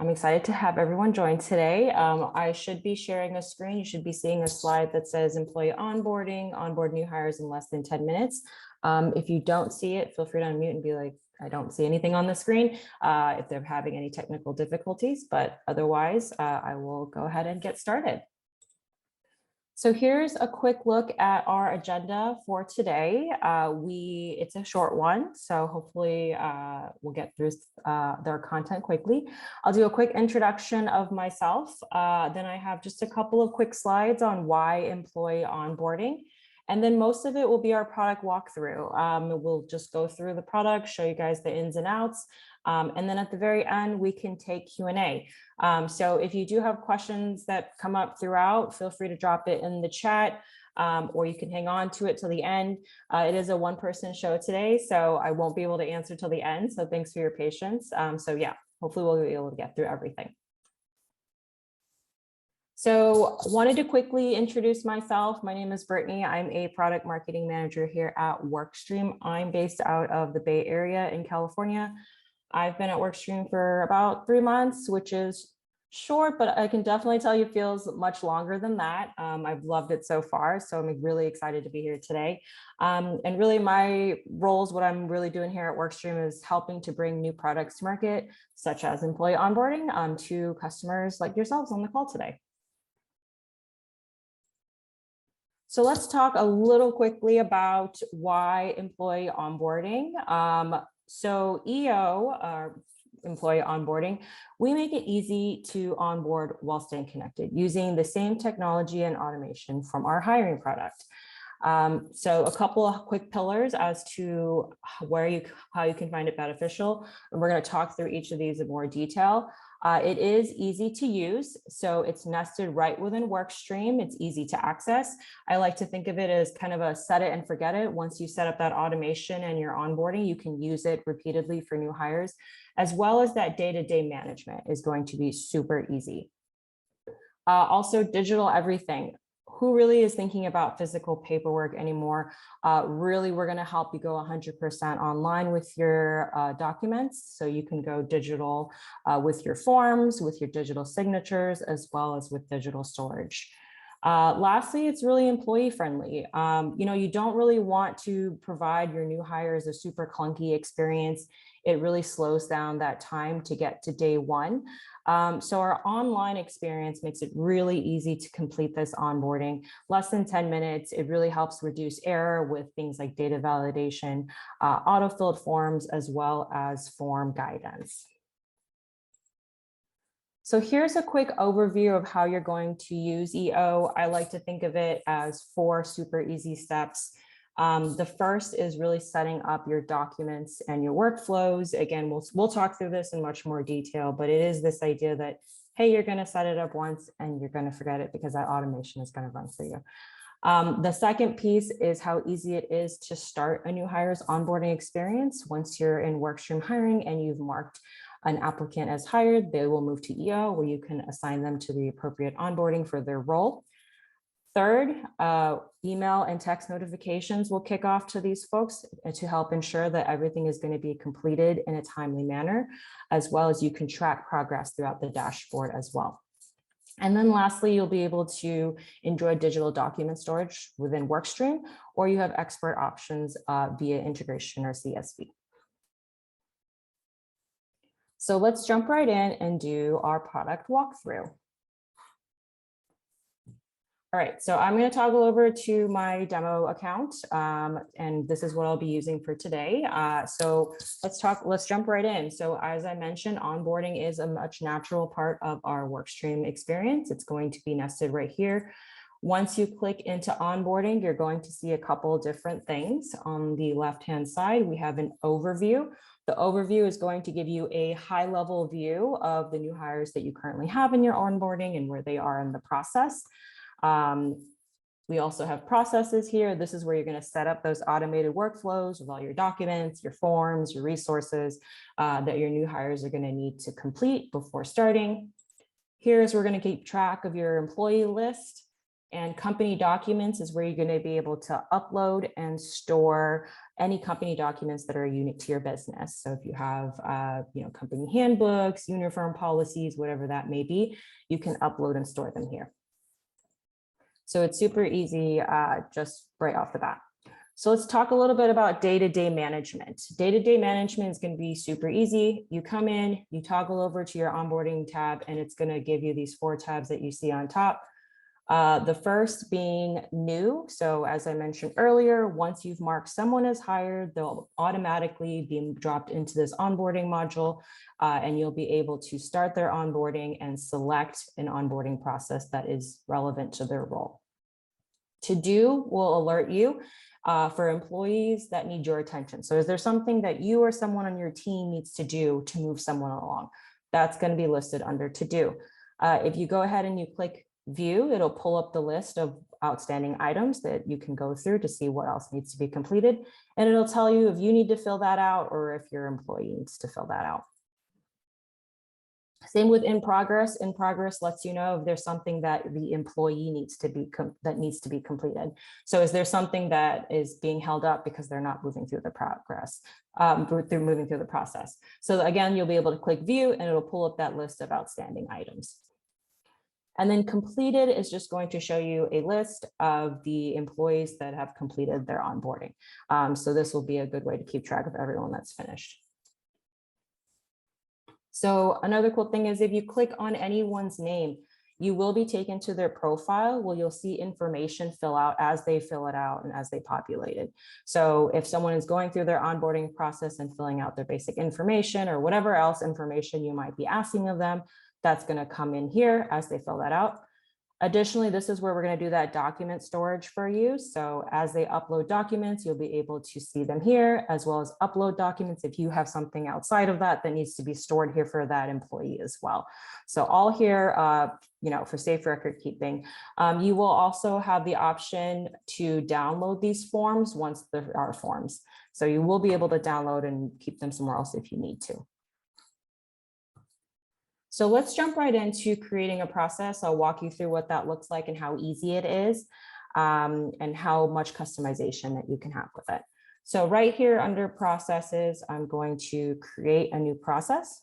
I'm excited to have everyone join today. I should be sharing a screen. You should be seeing a slide that says employee onboarding, onboard new hires in less than 10 minutes. If you don't see it, feel free to unmute and be like, I don't see anything on the screen if they're having any technical difficulties, but otherwise I will go ahead and get started. So here's a quick look at our agenda for today. It's a short one, so hopefully we'll get through their content quickly. I'll do a quick introduction of myself. Then I have just a couple of quick slides on why employee onboarding. And then most of it will be our product walkthrough. We'll just go through the product, show you guys the ins and outs. And then at the very end, we can take Q&A. So if you do have questions that come up throughout, feel free to drop it in the chat, or you can hang on to it till the end. It is a one-person show today, so I won't be able to answer till the end. So thanks for your patience. So yeah, hopefully we'll be able to get through everything. So wanted to quickly introduce myself. My name is Brittany. I'm a product marketing manager here at Workstream. I'm based out of the Bay Area in California. I've been at Workstream for about 3 months, which is short, but I can definitely tell you it feels much longer than that. I've loved it so far, so I'm really excited to be here today. And really my roles, what I'm really doing here at Workstream is helping to bring new products to market, such as employee onboarding, to customers like yourselves on the call today. So let's talk a little quickly about why employee onboarding. So EO, employee onboarding, we make it easy to onboard while staying connected using the same technology and automation from our hiring product. So a couple of quick pillars as to how you can find it beneficial. And we're going to talk through each of these in more detail. It is easy to use, so it's nested right within Workstream. It's easy to access. I like to think of it as kind of a set it and forget it. Once you set up that automation and your onboarding, you can use it repeatedly for new hires, as well as that day-to-day management is going to be super easy. Also, digital everything. Who really is thinking about physical paperwork anymore? Really, we're going to help you go 100% online with your documents. So you can go digital with your forms, with your digital signatures, as well as with digital storage. Lastly, it's really employee friendly. You don't really want to provide your new hires a super clunky experience. It really slows down that time to get to day one. So our online experience makes it really easy to complete this onboarding. Less than 10 minutes. It really helps reduce error with things like data validation, auto-filled forms, as well as form guidance. So here's a quick overview of how you're going to use EO. I like to think of it as 4 super easy steps. The first is really setting up your documents and your workflows. Again, we'll talk through this in much more detail, but it is this idea that, hey, you're going to set it up once and you're going to forget it because that automation is going to run for you. The second piece is how easy it is to start a new hire's onboarding experience. Once you're in Workstream hiring and you've marked an applicant as hired, they will move to EO where you can assign them to the appropriate onboarding for their role. Third, email and text notifications will kick off to these folks to help ensure that everything is going to be completed in a timely manner, as well as you can track progress throughout the dashboard as well. And then lastly, you'll be able to enjoy digital document storage within Workstream, or you have expert options via integration or CSV. So let's jump right in and do our product walkthrough. All right, so I'm going to toggle over to my demo account, and this is what I'll be using for today. So let's jump right in. So as I mentioned, onboarding is a much natural part of our Workstream experience. It's going to be nested right here. Once you click into onboarding, you're going to see a couple different things. On the left-hand side, we have an overview. The overview is going to give you a high-level view of the new hires that you currently have in your onboarding and where they are in the process. We also have processes here. This is where you're going to set up those automated workflows with all your documents, your forms, your resources that your new hires are going to need to complete before starting. Here's where we're going to keep track of your employee list. And company documents is where you're going to be able to upload and store any company documents that are unique to your business. So if you have, company handbooks, uniform policies, whatever that may be, you can upload and store them here. So it's super easy, just right off the bat. So let's talk a little bit about day-to-day management. Day-to-day management is going to be super easy. You come in, you toggle over to your onboarding tab, and it's going to give you these 4 tabs that you see on top. The first being new. So as I mentioned earlier, once you've marked someone as hired, they'll automatically be dropped into this onboarding module, and you'll be able to start their onboarding and select an onboarding process that is relevant to their role. To do will alert you for employees that need your attention. So is there something that you or someone on your team needs to do to move someone along? That's going to be listed under to do. If you go ahead and you click view, it'll pull up the list of outstanding items that you can go through to see what else needs to be completed. And it'll tell you if you need to fill that out or if your employee needs to fill that out. Same with in progress. In progress lets you know if there's something that the employee needs to be completed. So is there something that is being held up because they're not moving through the process? So again, you'll be able to click view and it'll pull up that list of outstanding items. And then completed is just going to show you a list of the employees that have completed their onboarding. So this will be a good way to keep track of everyone that's finished. So another cool thing is if you click on anyone's name, you will be taken to their profile where you'll see information fill out as they fill it out and as they populate it. So if someone is going through their onboarding process and filling out their basic information or whatever else information you might be asking of them, that's going to come in here as they fill that out. Additionally, this is where we're going to do that document storage for you. So as they upload documents, you'll be able to see them here, as well as upload documents if you have something outside of that that needs to be stored here for that employee as well. So all here, for safe record keeping. You will also have the option to download these forms once there are forms. So you will be able to download and keep them somewhere else if you need to. So let's jump right into creating a process. I'll walk you through what that looks like and how easy it is, and how much customization that you can have with it. So right here under processes, I'm going to create a new process.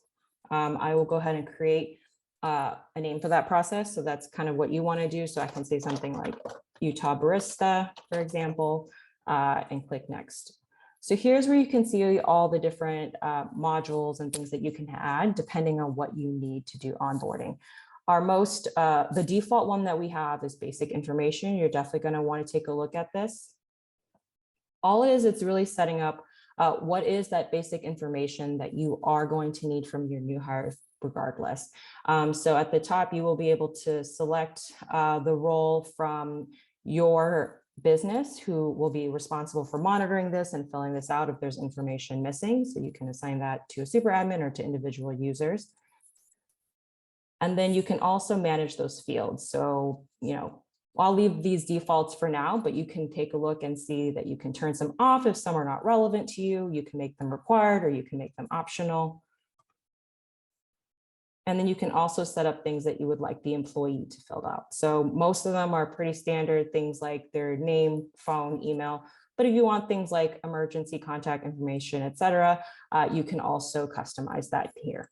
I will go ahead and create a name for that process. So that's kind of what you want to do. So I can say something like Utah Barista, for example, and click next. So here's where you can see all the different modules and things that you can add depending on what you need to do onboarding. The default one that we have is basic information. You're definitely going to want to take a look at this. All it is, it's really setting up what is that basic information that you are going to need from your new hire regardless. So at the top, you will be able to select the role from your business who will be responsible for monitoring this and filling this out if there's information missing. So you can assign that to a super admin or to individual users. And then you can also manage those fields. So, I'll leave these defaults for now, but you can take a look and see that you can turn some off if some are not relevant to you. You can make them required or you can make them optional. And then you can also set up things that you would like the employee to fill out. So most of them are pretty standard things like their name, phone, email. But if you want things like emergency contact information, et cetera, you can also customize that here.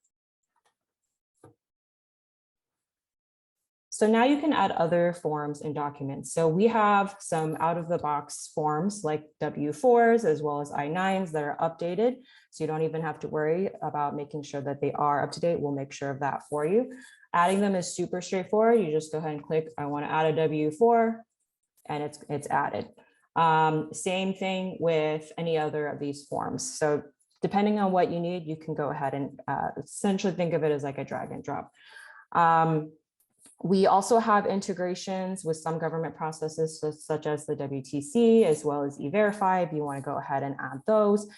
So now you can add other forms and documents. So we have some out-of-the-box forms like W-4s as well as I-9s that are updated. So you don't even have to worry about making sure that they are up to date. We'll make sure of that for you. Adding them is super straightforward. You just go ahead and click, I want to add a W-4, and it's added. Same thing with any other of these forms. So depending on what you need, you can go ahead and essentially think of it as like a drag and drop. We also have integrations with some government processes, such as the WTC, as well as E-Verify, if you want to go ahead and add those.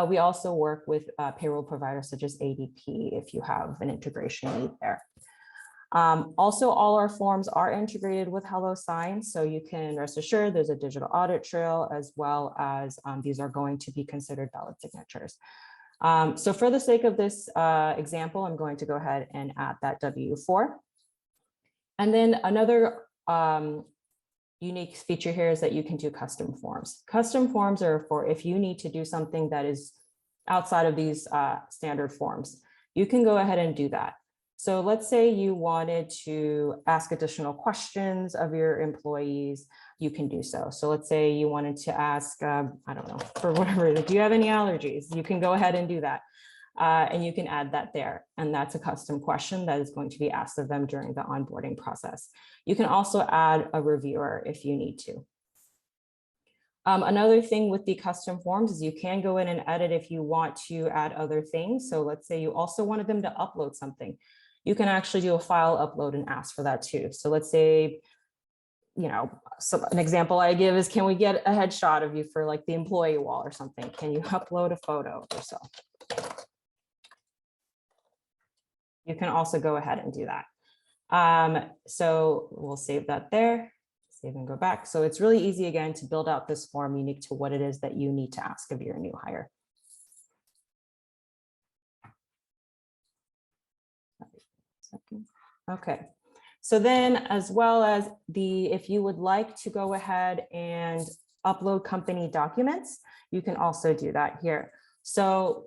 We also work with payroll providers such as ADP, if you have an integration need there. Also, all our forms are integrated with HelloSign, so you can rest assured there's a digital audit trail, as well as these are going to be considered valid signatures. So for the sake of this example, I'm going to go ahead and add that W-4. And then another unique feature here is that you can do custom forms. Custom forms are for if you need to do something that is outside of these standard forms. You can go ahead and do that. So let's say you wanted to ask additional questions of your employees, you can do so. So let's say you wanted to ask, I don't know, for whatever reason, do you have any allergies? You can go ahead and do that. And you can add that there. And that's a custom question that is going to be asked of them during the onboarding process. You can also add a reviewer if you need to. Another thing with the custom forms is you can go in and edit if you want to add other things. So let's say you also wanted them to upload something. You can actually do a file upload and ask for that too. So let's say, you know, so an example I give is, can we get a headshot of you for like the employee wall or something? Can you upload a photo or so? You can also go ahead and do that. So we'll save that there, save and go back. So it's really easy again to build out this form unique to what it is that you need to ask of your new hire. Okay, so then as well as if you would like to go ahead and upload company documents, you can also do that here. So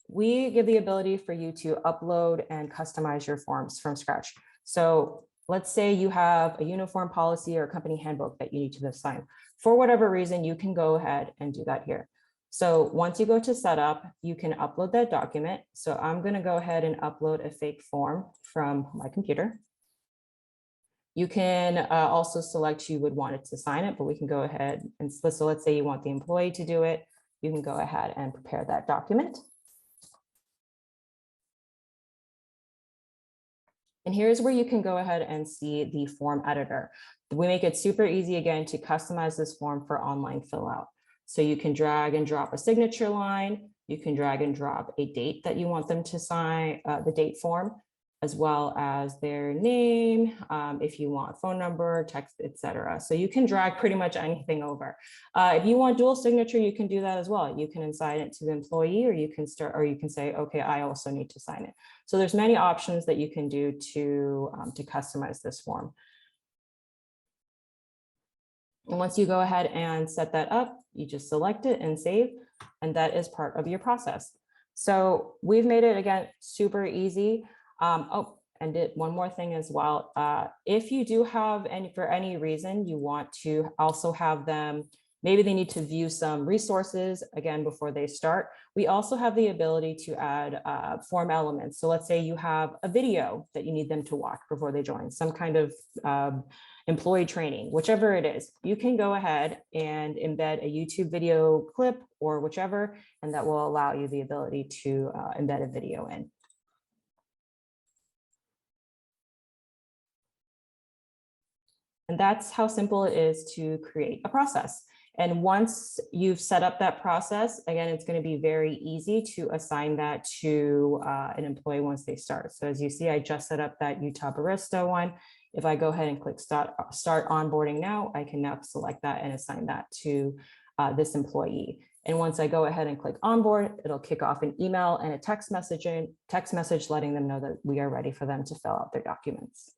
we give the ability for you to upload and customize your forms from scratch. So let's say you have a uniform policy or a company handbook that you need to sign. For whatever reason, you can go ahead and do that here. So once you go to setup, you can upload that document. So I'm going to go ahead and upload a fake form from my computer. You can also select you would want it to sign it, but we can go ahead and so let's say you want the employee to do it. You can go ahead and prepare that document. And here's where you can go ahead and see the form editor. We make it super easy again to customize this form for online fill out. So you can drag and drop a signature line. You can drag and drop a date that you want them to sign, the date form, as well as their name, if you want phone number, text, etc. So you can drag pretty much anything over. If you want dual signature, you can do that as well. You can assign it to the employee, or you can say, okay, I also need to sign it. So there's many options that you can do to customize this form. And once you go ahead and set that up, you just select it and save, and that is part of your process. So we've made it, again, super easy. And one more thing as well. If you do have for any reason, you want to also have them, maybe they need to view some resources again before they start. We also have the ability to add form elements. So let's say you have a video that you need them to watch before they join, some kind of employee training, whichever it is. You can go ahead and embed a YouTube video clip or whichever, and that will allow you the ability to embed a video in. And that's how simple it is to create a process. And once you've set up that process, again, it's going to be very easy to assign that to an employee once they start. So as you see, I just set up that Utah Barista one. If I go ahead and click start onboarding now, I can now select that and assign that to this employee. And once I go ahead and click onboard, it'll kick off an email and a text message letting them know that we are ready for them to fill out their documents.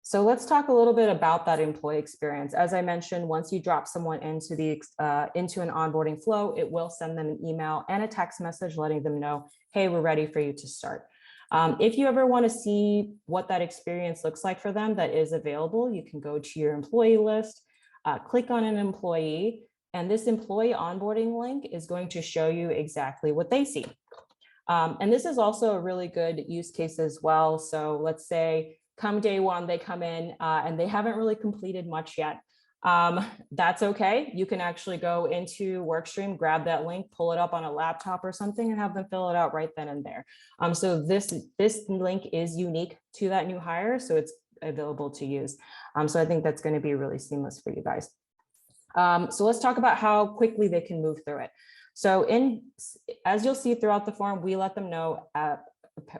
So let's talk a little bit about that employee experience. As I mentioned, once you drop someone into an onboarding flow, it will send them an email and a text message letting them know, hey, we're ready for you to start. If you ever want to see what that experience looks like for them, that is available. You can go to your employee list, click on an employee, and this employee onboarding link is going to show you exactly what they see. And this is also a really good use case as well. So let's say come day one, they come in and they haven't really completed much yet. That's okay. You can actually go into Workstream, grab that link, pull it up on a laptop or something, and have them fill it out right then and there. So this link is unique to that new hire, so it's available to use. So I think that's going to be really seamless for you guys. So let's talk about how quickly they can move through it. So as you'll see throughout the form, we let them know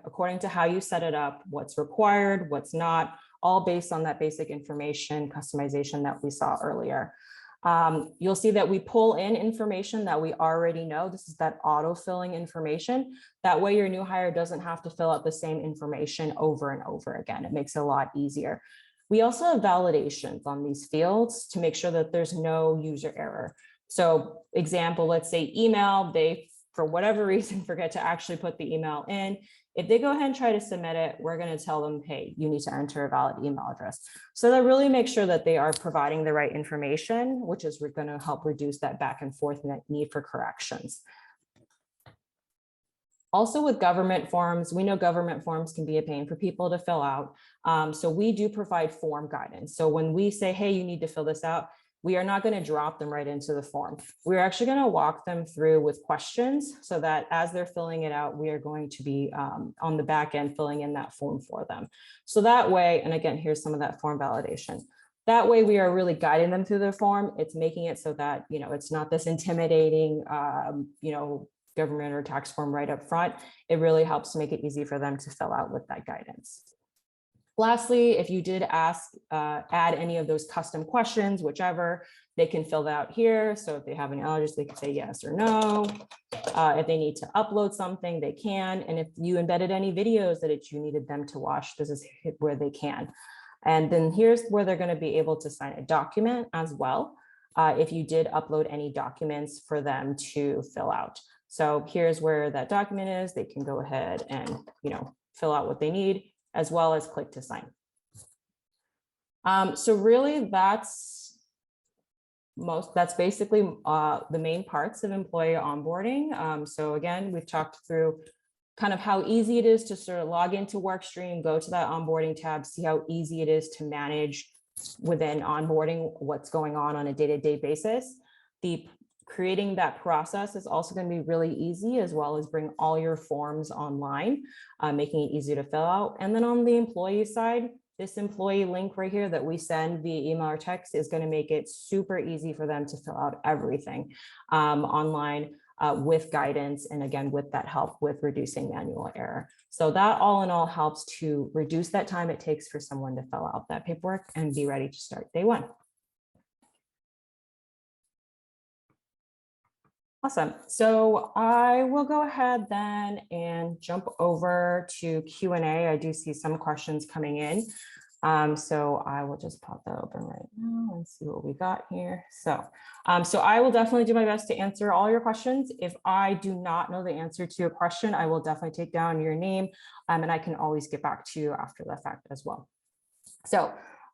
according to how you set it up, what's required, what's not, all based on that basic information customization that we saw earlier. You'll see that we pull in information that we already know. This is that auto-filling information. That way your new hire doesn't have to fill out the same information over and over again. It makes it a lot easier. We also have validations on these fields to make sure that there's no user error. So example, let's say email, they, for whatever reason, forget to actually put the email in. If they go ahead and try to submit it, we're going to tell them, hey, you need to enter a valid email address. So that really makes sure that they are providing the right information, which is going to help reduce that back and forth need for corrections. Also with government forms, we know government forms can be a pain for people to fill out. So we do provide form guidance. So when we say, hey, you need to fill this out, we are not going to drop them right into the form. We're actually going to walk them through with questions so that as they're filling it out, we are going to be on the back end filling in that form for them. So that way, and again, here's some of that form validation. That way we are really guiding them through the form. It's making it so that, you know, it's not this intimidating, you know, government or tax form right up front. It really helps make it easy for them to fill out with that guidance. Lastly, if you did ask, add any of those custom questions, whichever, they can fill that out here. So if they have any allergies, they can say yes or no. If they need to upload something, they can. And if you embedded any videos that you needed them to watch, this is where they can. And then here's where they're going to be able to sign a document as well. If you did upload any documents for them to fill out. So here's where that document is. They can go ahead and, you know, fill out what they need, as well as click to sign. So really that's basically the main parts of employee onboarding. So again, we've talked through kind of how easy it is to sort of log into Workstream, go to that onboarding tab, see how easy it is to manage within onboarding what's going on a day-to-day basis. Creating that process is also going to be really easy, as well as bring all your forms online, making it easy to fill out. And then on the employee side, this employee link right here that we send via email or text is going to make it super easy for them to fill out everything online with guidance. And again, with that help with reducing manual error. So that all in all helps to reduce that time it takes for someone to fill out that paperwork and be ready to start day one. Awesome. So I will go ahead then and jump over to Q&A. I do see some questions coming in. So I will just pop that open right now and see what we got here. So I will definitely do my best to answer all your questions. If I do not know the answer to your question, I will definitely take down your name and I can always get back to you after the fact as well. So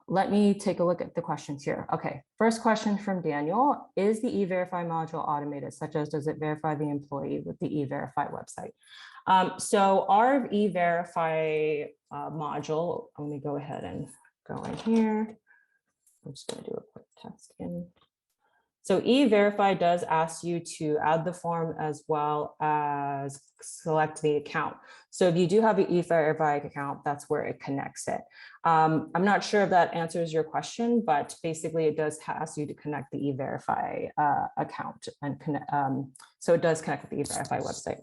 let me take a look at the questions here. Okay, first question from Daniel. Is the E-Verify module automated, such as does it verify the employee with the E-Verify website? So our E-Verify module, let me go ahead and go in here. I'm just going to do a quick test in. So E-Verify does ask you to add the form as well as select the account. So if you do have an E-Verify account, that's where it connects it. I'm not sure if that answers your question, but basically it does ask you to connect the E-Verify account and connect. So it does connect with the E-Verify website.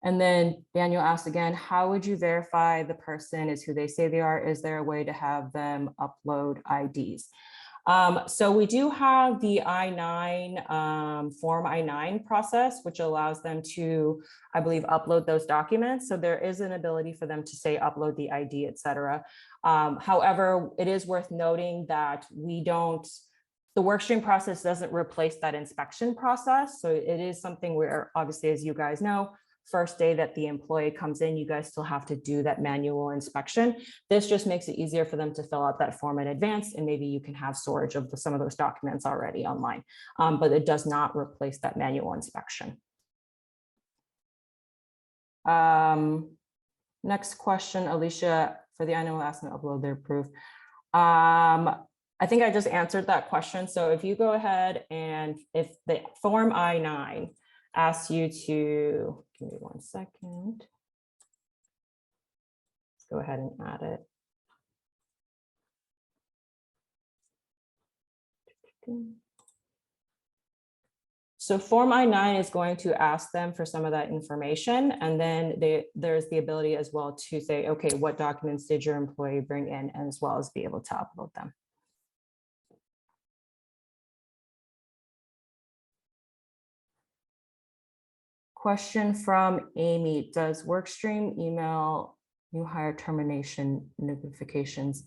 And then Daniel asked again, how would you verify the person is who they say they are? Is there a way to have them upload IDs? So we do have the I-9 form I-9 process, which allows them to, I believe, upload those documents. So there is an ability for them to say upload the ID, et cetera. However, it is worth noting that the workstream process doesn't replace that inspection process. So it is something where, obviously, as you guys know, first day that the employee comes in, you guys still have to do that manual inspection. This just makes it easier for them to fill out that form in advance, and maybe you can have storage of some of those documents already online, but it does not replace that manual inspection. Next question, Alicia, for the INO asked them to upload their proof. I think I just answered that question. So if you go ahead and if the form I-9 asks you to, give me 1 second. Let's go ahead and add it. So form I-9 is going to ask them for some of that information. And then there's the ability as well to say, okay, what documents did your employee bring in, as well as be able to upload them. Question from Amy, does Workstream email New hire termination notifications.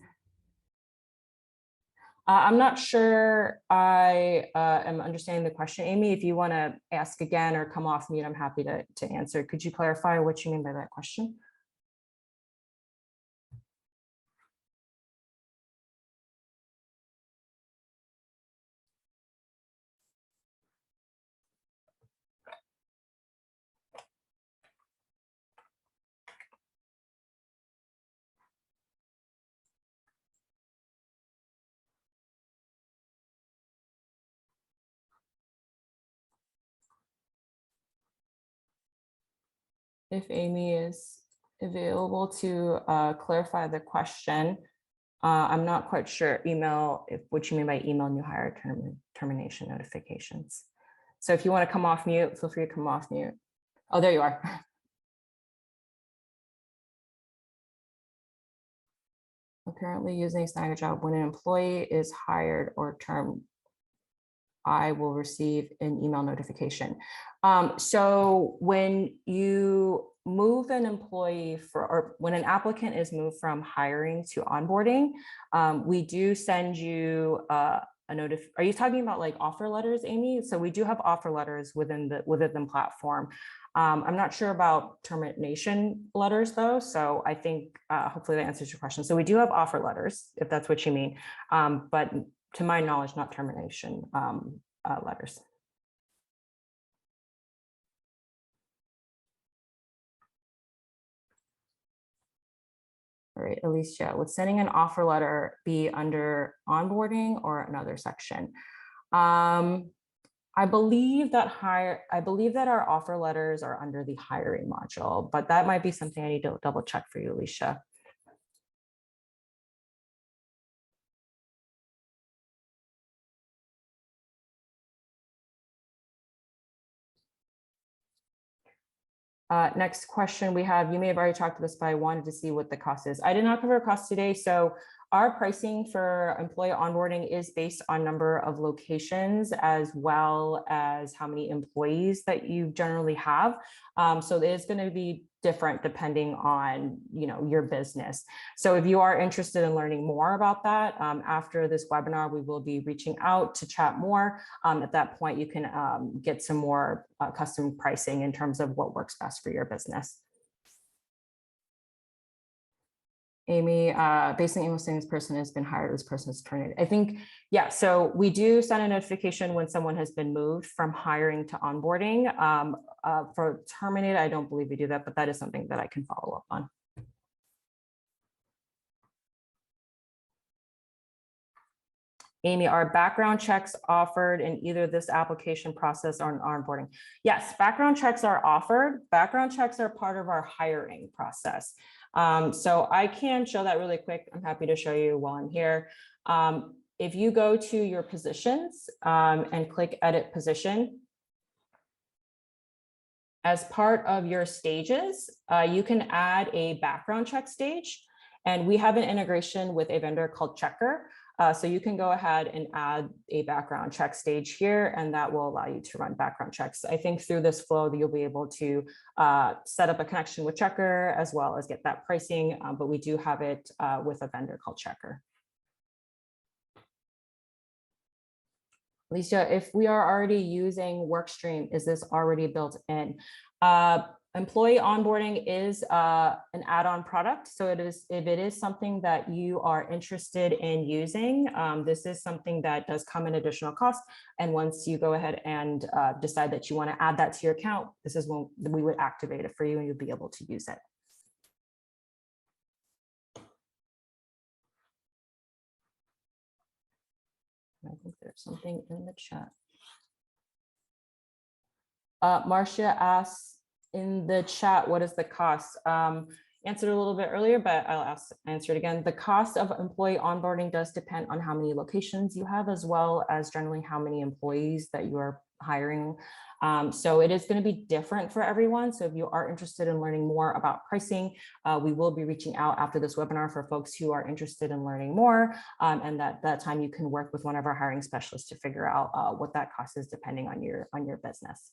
I'm not sure I am understanding the question, Amy. If you want to ask again or come off mute, I'm happy to answer. Could you clarify what you mean by that question? If Amy is available to clarify the question, I'm not quite sure what you mean by email new hire termination notifications. So if you want to come off mute, feel free to come off mute. Oh, there you are. Apparently using Snag a job when an employee is hired or termed, I will receive an email notification. So when you move an employee or when an applicant is moved from hiring to onboarding, we do send you a notice. Are you talking about like offer letters, Amy? So we do have offer letters within the platform. I'm not sure about termination letters though. So I think hopefully that answers your question. So we do have offer letters, if that's what you mean. But to my knowledge, not termination letters. All right, Alicia, would sending an offer letter be under onboarding or another section? I believe that our offer letters are under the hiring module, but that might be something I need to double check for you, Alicia. Next question we have, you may have already talked to this, but I wanted to see what the cost is. I did not cover cost today. So our pricing for employee onboarding is based on number of locations as well as how many employees that you generally have. So it is going to be different depending on your business. So if you are interested in learning more about that, after this webinar, we will be reaching out to chat more. At that point, you can get some more custom pricing in terms of what works best for your business. Amy, based on saying this person has been hired, this person is terminated. I think, yeah, so we do send a notification when someone has been moved from hiring to onboarding. For terminated, I don't believe we do that, but that is something that I can follow up on. Amy, are background checks offered in either this application process or onboarding? Yes, background checks are offered. Background checks are part of our hiring process. So I can show that really quick. I'm happy to show you while I'm here. If you go to your positions and click edit position, as part of your stages, you can add a background check stage. And we have an integration with a vendor called Checker. So you can go ahead and add a background check stage here, and that will allow you to run background checks. I think through this flow, you'll be able to set up a connection with Checker as well as get that pricing, but we do have it with a vendor called Checker. Alicia, if we are already using Workstream, is this already built in? Employee onboarding is an add-on product. So if it is something that you are interested in using, this is something that does come in additional cost. And once you go ahead and decide that you want to add that to your account, this is when we would activate it for you and you'll be able to use it. I think there's something in the chat. Marcia asks in the chat, what is the cost? Answered a little bit earlier, but I'll answer it again. The cost of employee onboarding does depend on how many locations you have, as well as generally how many employees that you are hiring. So it is going to be different for everyone. So if you are interested in learning more about pricing, we will be reaching out after this webinar for folks who are interested in learning more. And that time you can work with one of our hiring specialists to figure out what that cost is depending on your business.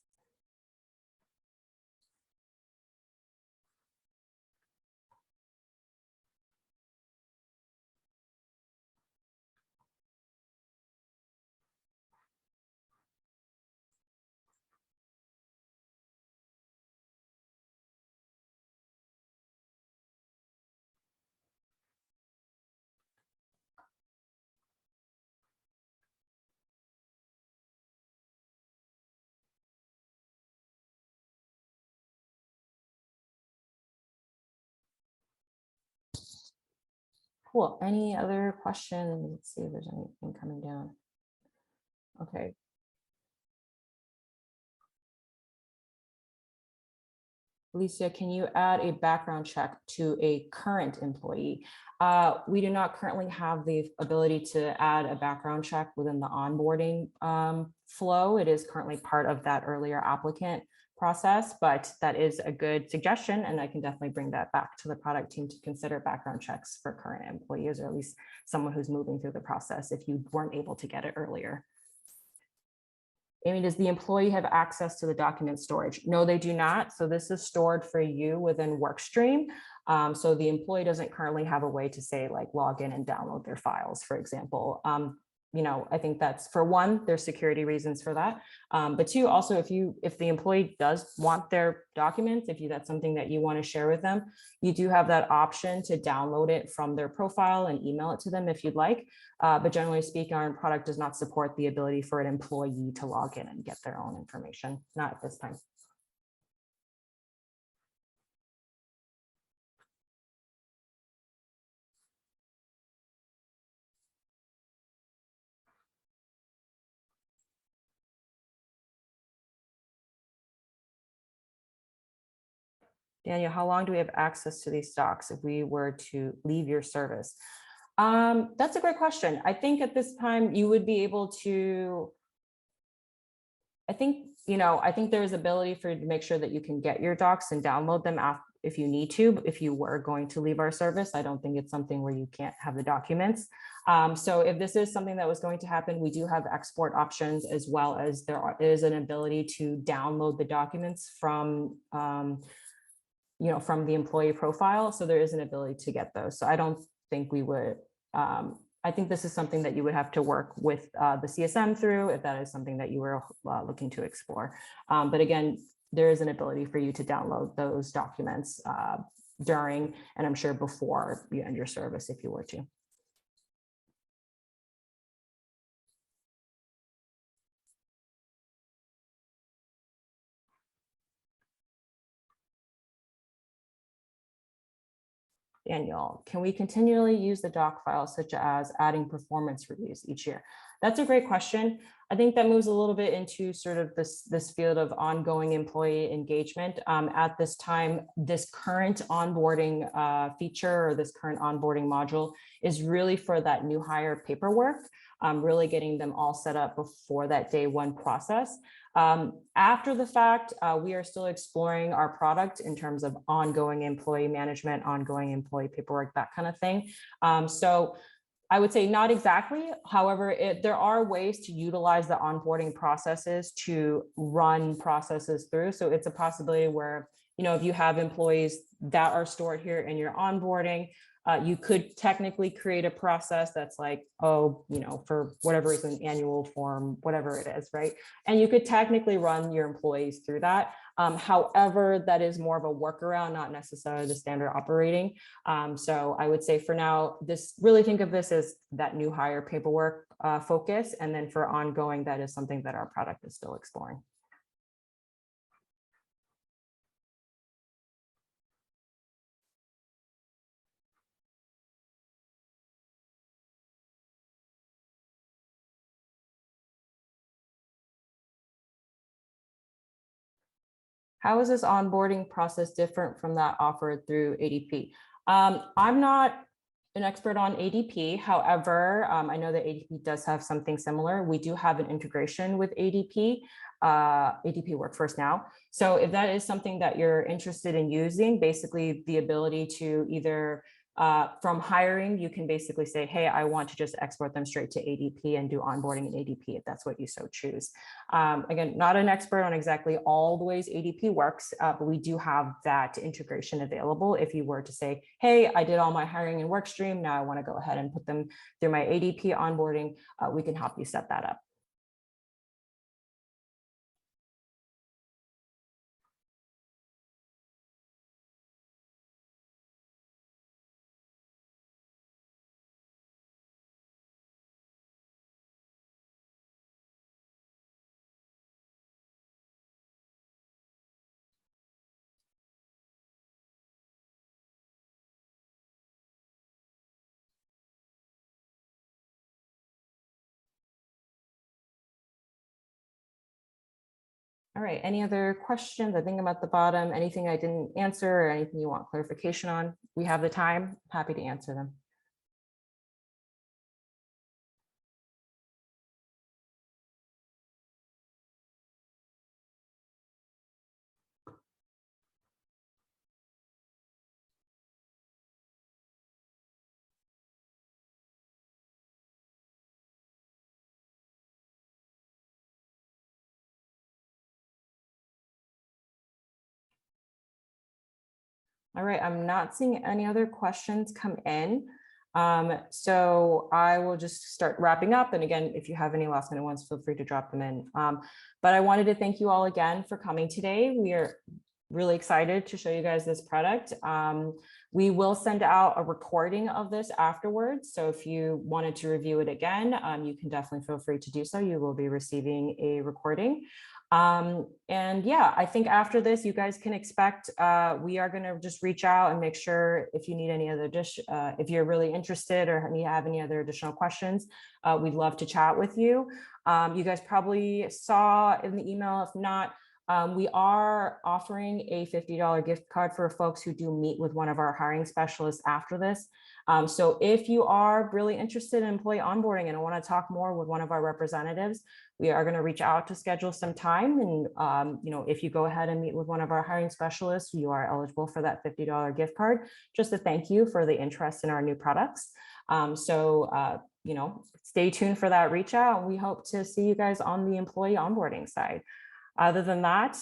Cool. Any other questions? Let's see if there's anything coming down. Okay. Alicia, can you add a background check to a current employee? We do not currently have the ability to add a background check within the onboarding flow. It is currently part of that earlier applicant process, but that is a good suggestion, and I can definitely bring that back to the product team to consider background checks for current employees, or at least someone who's moving through the process if you weren't able to get it earlier. Amy, does the employee have access to the document storage? No, they do not. So this is stored for you within Workstream. So the employee doesn't currently have a way to say like log in and download their files, for example. I think that's, for one, there's security reasons for that. But two, also, if the employee does want their documents, that's something that you want to share with them, you do have that option to download it from their profile and email it to them if you'd like. But generally speaking, our product does not support the ability for an employee to log in and get their own information, not at this time. Daniel, how long do we have access to these stocks if we were to leave your service? That's a great question. I think at this time you would be able to, I think there's ability for you to make sure that you can get your docs and download them if you need to. If you were going to leave our service, I don't think it's something where you can't have the documents. So if this is something that was going to happen, we do have export options, as well as there is an ability to download the documents from from the employee profile. So there is an ability to get those. So I don't think we would, I think this is something that you would have to work with the CSM through if that is something that you were looking to explore. But again, there is an ability for you to download those documents during, and I'm sure before you end your service if you were to. Daniel, can we continually use the doc files, such as adding performance reviews each year? That's a great question. I think that moves a little bit into sort of this field of ongoing employee engagement. At this time, this current onboarding feature, or this current onboarding module, is really for that new hire paperwork, really getting them all set up before that day one process. After the fact, we are still exploring our product in terms of ongoing employee management, ongoing employee paperwork, that kind of thing. So I would say not exactly. However, there are ways to utilize the onboarding processes to run processes through. So it's a possibility where, if you have employees that are stored here in your onboarding, you could technically create a process that's like, for whatever reason, annual form, whatever it is, right? And you could technically run your employees through that. However, that is more of a workaround, not necessarily the standard operating. So I would say for now, really think of this as that new hire paperwork focus. And then for ongoing, that is something that our product is still exploring. How is this onboarding process different from that offered through ADP? I'm not an expert on ADP. However, I know that ADP does have something similar. We do have an integration with ADP, ADP Workforce Now. So if that is something that you're interested in using, basically the ability to either from hiring, you can basically say, hey, I want to just export them straight to ADP and do onboarding in ADP if that's what you so choose. Again, not an expert on exactly all the ways ADP works, but we do have that integration available. If you were to say, hey, I did all my hiring in Workstream, now I want to go ahead and put them through my ADP onboarding, we can help you set that up. All right, any other questions? I think I'm at the bottom. Anything I didn't answer or anything you want clarification on? We have the time. Happy to answer them. All right, I'm not seeing any other questions come in. So I will just start wrapping up. And again, if you have any last minute ones, feel free to drop them in. But I wanted to thank you all again for coming today. We are really excited to show you guys this product. We will send out a recording of this afterwards. So if you wanted to review it again, you can definitely feel free to do so. You will be receiving a recording. And yeah, I think after this, you guys can expect, we are going to just reach out and make sure if you need any other if you're really interested or you have any other additional questions, we'd love to chat with you. You guys probably saw in the email, if not, we are offering a $50 gift card for folks who do meet with one of our hiring specialists after this. So if you are really interested in employee onboarding and want to talk more with one of our representatives, we are going to reach out to schedule some time. And if you go ahead and meet with one of our hiring specialists, you are eligible for that $50 gift card, just to thank you for the interest in our new products. Stay tuned for that reach out. We hope to see you guys on the employee onboarding side. Other than that,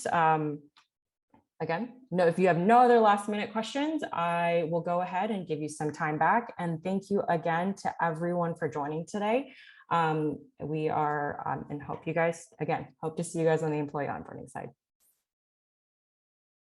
again, if you have no other last minute questions, I will go ahead and give you some time back. And thank you again to everyone for joining today. We are and hope to see you guys on the employee onboarding side.